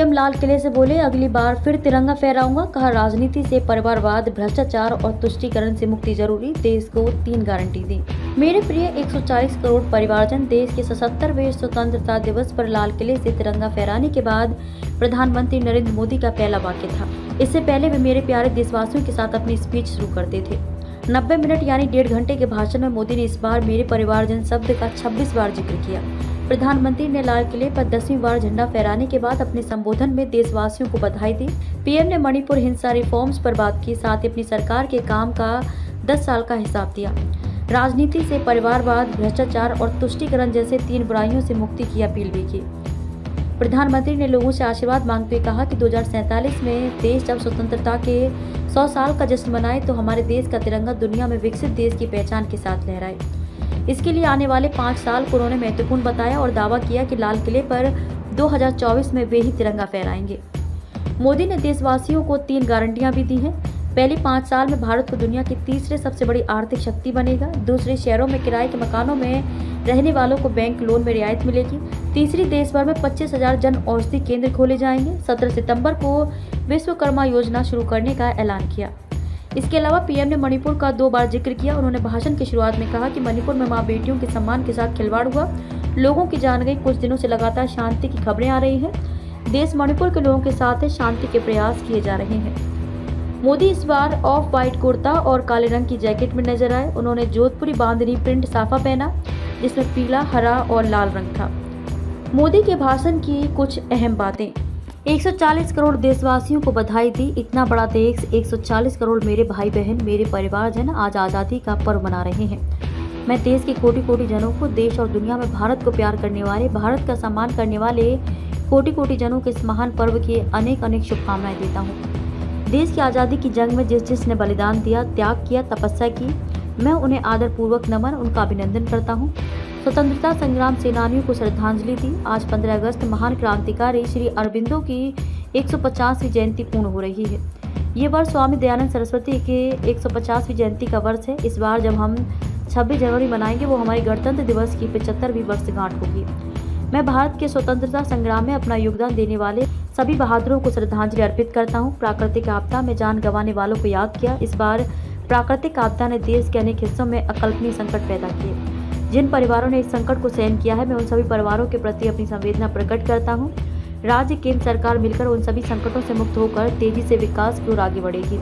PM लाल किले से बोले, अगली बार फिर तिरंगा फहराऊंगा। कहा, राजनीति से परिवारवाद, भ्रष्टाचार और तुष्टीकरण से मुक्ति जरूरी। देश को 3 गारंटी दी। मेरे प्रिय 140 करोड़ परिवारजन, देश के 77वें स्वतंत्रता दिवस पर लाल किले से तिरंगा फहराने के बाद प्रधानमंत्री नरेंद्र मोदी का पहला वाक्य था। इससे पहले वे मेरे प्यारे देशवासियों के साथ अपनी स्पीच शुरू करते थे। 90 मिनट यानी 1.5 घंटे के भाषण में मोदी ने इस बार मेरे परिवारजन शब्द का 26 बार जिक्र किया। प्रधानमंत्री ने लाल किले पर 10वीं बार झंडा फहराने के बाद अपने संबोधन में देशवासियों को बधाई दी। पीएम ने मणिपुर हिंसा रिफॉर्म्स पर बात की, साथ ही अपनी सरकार के काम का 10 साल का हिसाब दिया। राजनीति से परिवारवाद, भ्रष्टाचार और तुष्टीकरण जैसे 3 बुराइयों से मुक्ति की अपील भी की। प्रधानमंत्री ने लोगों से आशीर्वाद मांगते हुए कहा कि 2047 में देश जब स्वतंत्रता के 100 साल का जश्न मनाए तो हमारे देश का तिरंगा दुनिया में विकसित देश की पहचान के साथ लहराए। इसके लिए आने वाले 5 साल को उन्होंने महत्वपूर्ण बताया और दावा किया कि लाल किले पर 2024 में वे ही तिरंगा फहराएंगे। मोदी ने देशवासियों को 3 गारंटियां भी दी हैं। पहले 5 साल में भारत को दुनिया की तीसरे सबसे बड़ी आर्थिक शक्ति बनेगा। दूसरे, शहरों में किराए के मकानों में रहने वालों को बैंक लोन में रियायत मिलेगी। तीसरी, देश भर में 25,000 जन औषधि केंद्र खोले जाएंगे। 17 सितंबर को विश्वकर्मा योजना शुरू करने का ऐलान किया। इसके अलावा पीएम ने मणिपुर का 2 बार जिक्र किया। उन्होंने भाषण की शुरुआत में कहा कि मणिपुर में मां बेटियों के सम्मान के साथ खिलवाड़ हुआ, लोगों की जान गई। कुछ दिनों से लगातार शांति की खबरें आ रही हैं। देश मणिपुर के लोगों के साथ है, शांति के प्रयास किए जा रहे हैं। मोदी इस बार ऑफ व्हाइट कुर्ता और काले रंग की जैकेट में नजर आए। उन्होंने जोधपुरी बांधनी प्रिंट साफा पहना, जिसमें पीला, हरा और लाल रंग था। मोदी के भाषण की कुछ अहम बातें। 140 करोड़ देशवासियों को बधाई दी। इतना बड़ा देश, 140 करोड़ मेरे भाई बहन, मेरे परिवारजन आज आज़ादी का पर्व मना रहे हैं। मैं देश के कोटि कोटि जनों को, देश और दुनिया में भारत को प्यार करने वाले, भारत का सम्मान करने वाले कोटि कोटि जनों के इस महान पर्व की अनेक अनेक शुभकामनाएं देता हूँ। देश की आज़ादी की जंग में जिसने बलिदान दिया, त्याग किया, तपस्या की, मैं उन्हें आदरपूर्वक नमन, उनका अभिनंदन करता हूँ। स्वतंत्रता संग्राम सेनानियों को श्रद्धांजलि दी। आज 15 अगस्त महान क्रांतिकारी श्री अरबिंदो की 150वीं जयंती पूर्ण हो रही है। ये वर्ष स्वामी दयानंद सरस्वती के 150वीं जयंती का वर्ष है। इस बार जब हम 26 जनवरी मनाएंगे वो हमारे गणतंत्र दिवस की 75वीं वर्षगांठ होगी। मैं भारत के स्वतंत्रता संग्राम में अपना योगदान देने वाले सभी बहादुरों को श्रद्धांजलि अर्पित करता हूँ। प्राकृतिक आपदा में जान गंवाने वालों को याद किया। इस बार प्राकृतिक आपदा ने देश के अनेक हिस्सों में अकल्पनीय संकट पैदा किए। जिन परिवारों ने इस संकट को सहन किया है, मैं उन सभी परिवारों के प्रति अपनी संवेदना प्रकट करता हूँ। राज्य, केंद्र सरकार मिलकर उन सभी संकटों से मुक्त होकर तेजी से विकास की ओर आगे बढ़ेगी।